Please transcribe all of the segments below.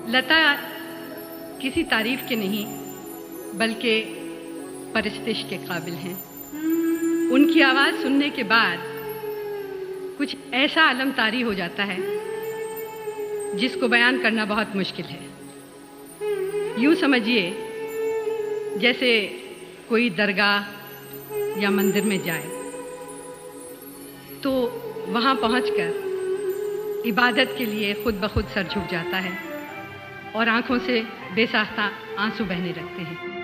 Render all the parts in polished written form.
लता किसी तारीफ के नहीं बल्कि परस्तिश के काबिल हैं। उनकी आवाज़ सुनने के बाद कुछ ऐसा अलमतारी हो जाता है जिसको बयान करना बहुत मुश्किल है। यूँ समझिए जैसे कोई दरगाह या मंदिर में जाए तो वहाँ पहुँचकर इबादत के लिए खुद ब खुद सर झुक जाता है और आँखों से बेसाख्ता आंसू बहने लगते हैं।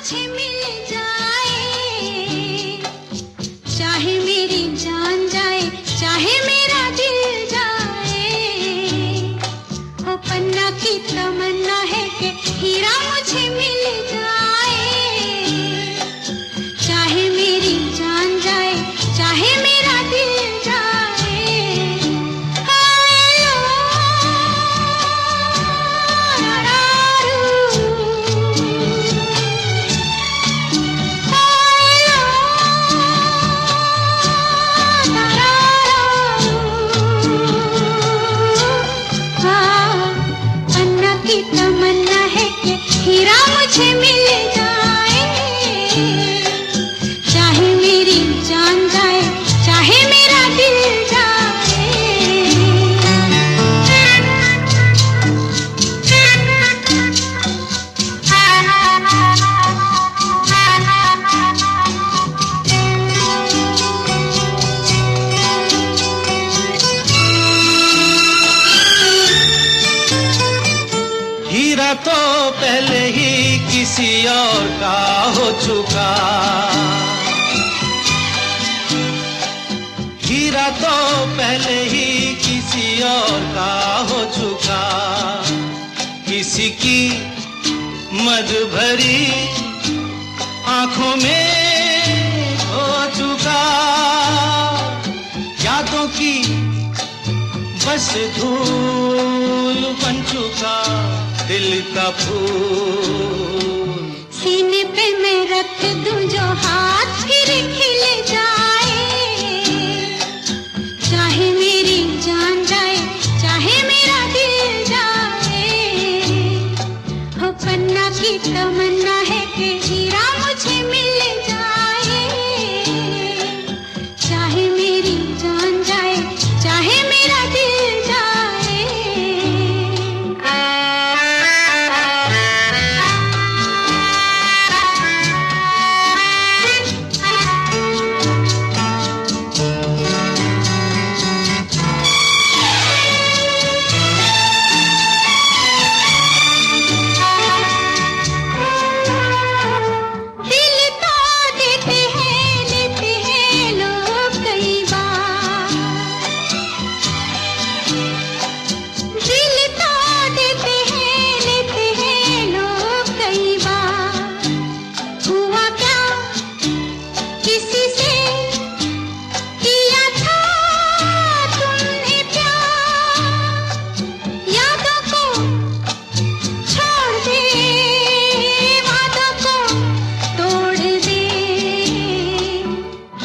मुझे मिल जाए, चाहे मेरी जान जाए, चाहे मेरा दिल जाए, हो पन्ना की तमन्ना है कि हीरा मुझे मिल जाए, चाहे मेरी जान जाए, चाहे मेरा दिल जाए। तमन्ना है कि हीरा मुझे मिल जाए, चाहे मेरी जान जाए, चाहे मेरा दिल हीरा तो पहले ही किसी और का हो चुका, हीरा तो पहले ही किसी और का हो चुका, किसी की मद भरी आंखों में हो चुका, यादों की बस धूल बन चुका दिल का फूल। सीने पे मैं रख दूं जो हाथ फिर खिल जाए, चाहे मेरी जान जाए, चाहे मेरा दिल जाए, हो पन्ना की तमन्ना है कि हीरा मुझे मिल जाए, चाहे मेरी जान जाए, चाहे मेरा दिल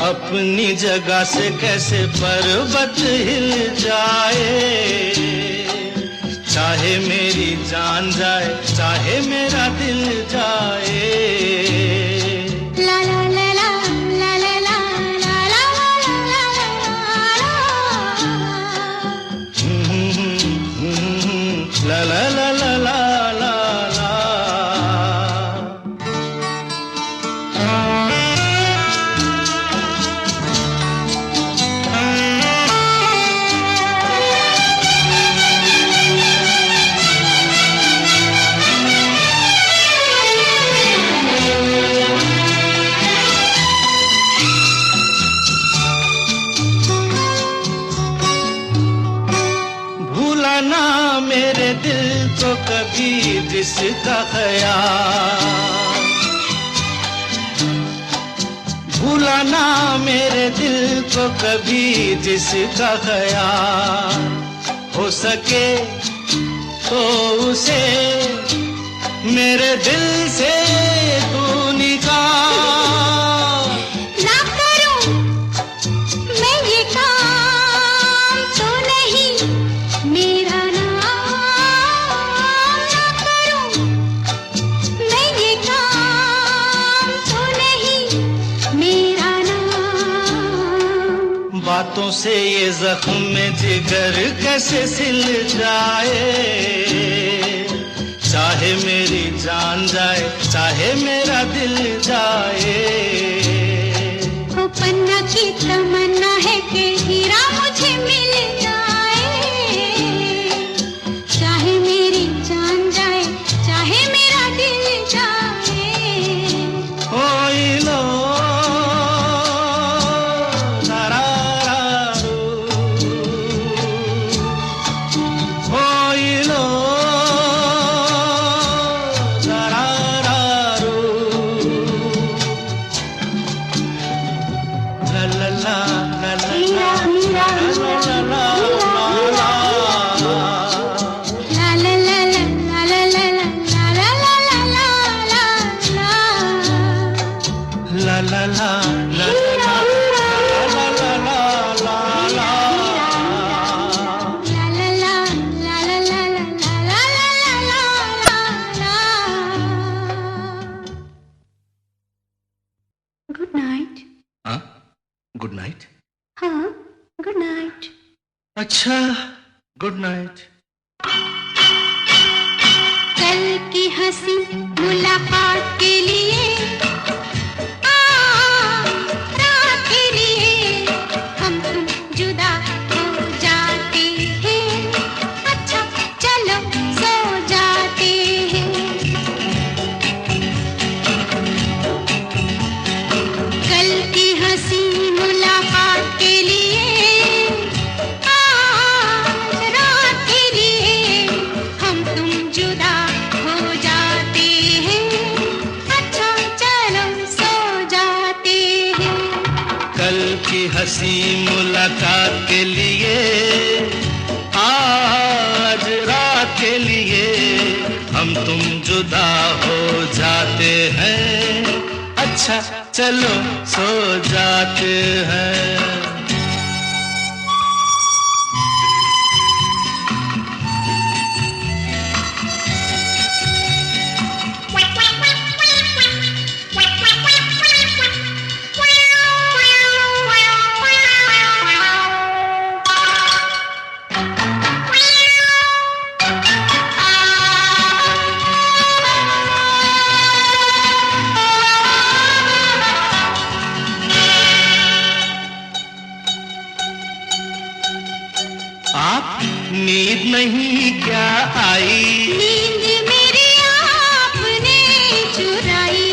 अपनी जगह से कैसे पर्वत हिल जाए, चाहे मेरी जान जाए, चाहे मेरा दिल जाए। ला ला ला ला ला ला ला ला ला ला ला ला ला ला ला। ना मेरे दिल को कभी जिसका ख्याल, भूला ना मेरे दिल को कभी जिसका ख्याल, हो सके तो उसे मेरे दिल से तू निकाल। ना करूं मैं ये काम तो नहीं मेरा बातों से ये जख्म में जिगर कैसे सिल जाए, चाहे मेरी जान जाए, चाहे मेरा दिल जाए। वो पन्ना की तमन्ना है कि हीरा मुझे मिल जाए, चाहे मेरी जान जाए, चाहे मेरा दिल जाए। ला ला ला ला ला ला ला ला। Good night. हाँ, गुड नाइट। हाँ, गुड नाइट। अच्छा, गुड नाइट। कल की हंसी मुलाकात के लिए रात के लिए हम तुम जुदा हो जाते हैं। अच्छा चलो सो जाते हैं। कल की हंसी मुलाकात के लिए रात के लिए हम तुम जुदा हो जाते हैं। अच्छा चलो सो जाते हैं। कल की हंसी मुलाकात के लिए आज रात के लिए हम तुम जुदा हो जाते हैं। अच्छा चलो सो जाते हैं। आप नींद नहीं क्या आई? नींद मेरी आपने चुराई।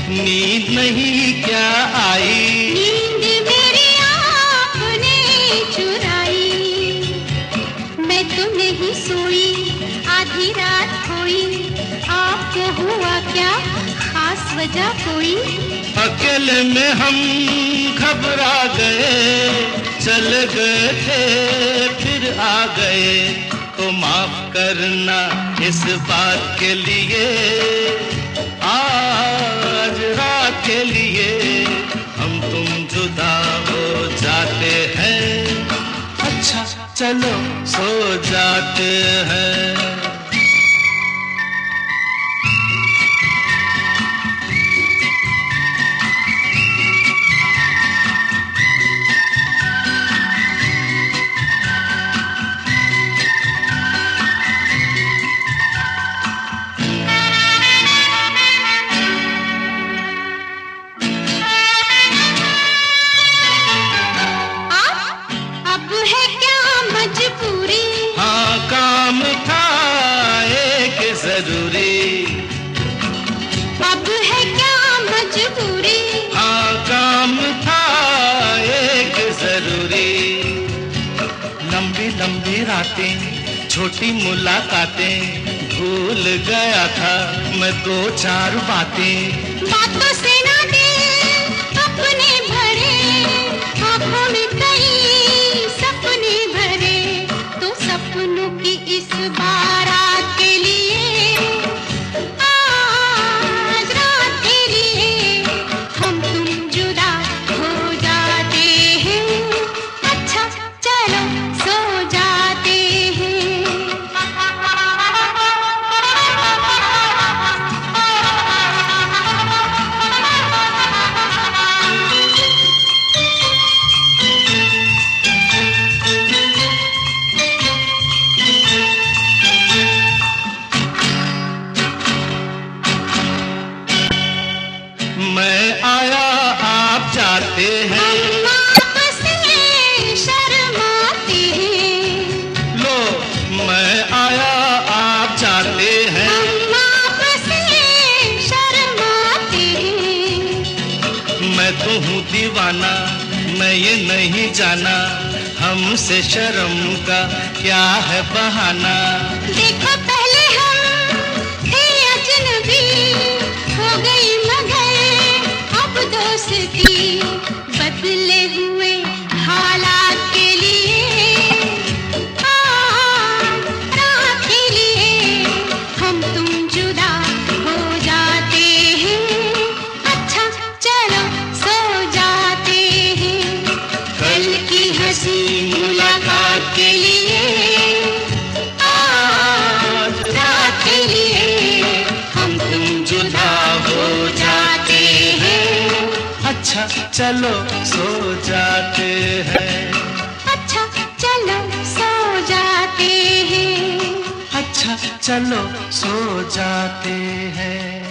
नींद नहीं क्या आई? नींद मेरी आपने चुराई। मैं तो नहीं सोई आधी रात कोई। आपको हुआ क्या खास वजह कोई? अकेले में हम घबरा गए, चल गए थे फिर आ गए। तो माफ करना इस बात के लिए, आज रात के लिए हम तुम जुदा हो जाते हैं। अच्छा चलो सो जाते हैं। अब है क्या मजबूरी? हाँ, काम था एक जरूरी। अब है क्या मजबूरी? हाँ, काम था एक जरूरी। लंबी लंबी रातें, छोटी मुलाकातें, भूल गया था मैं दो चार बातें। बातों से ना दिल अपने भरे, आँखों में कई सपने भरे। तो सपनों की इस बारात के लिए, आज रात के लिए हम तुम जुदा हो जाते हैं। अच्छा चलो सो जाते हैं। मैं आया आप जाते हैं। हम आपसे शर्माते हैं। लो, मैं आया आप जाते हैं। हम आपसे शर्माते हैं। मैं तो हूँ दीवाना, मैं ये नहीं जाना हमसे शर्म का क्या है बहाना। देखो पहले हम थे अजनबी, हो गई मगर अब दोस्ती। बदले हुए हालात के लिए, रात के लिए हम तुम जुदा हो जाते हैं। अच्छा चलो सो जाते हैं। अच्छा चलो सो जाते हैं। अच्छा चलो सो जाते हैं।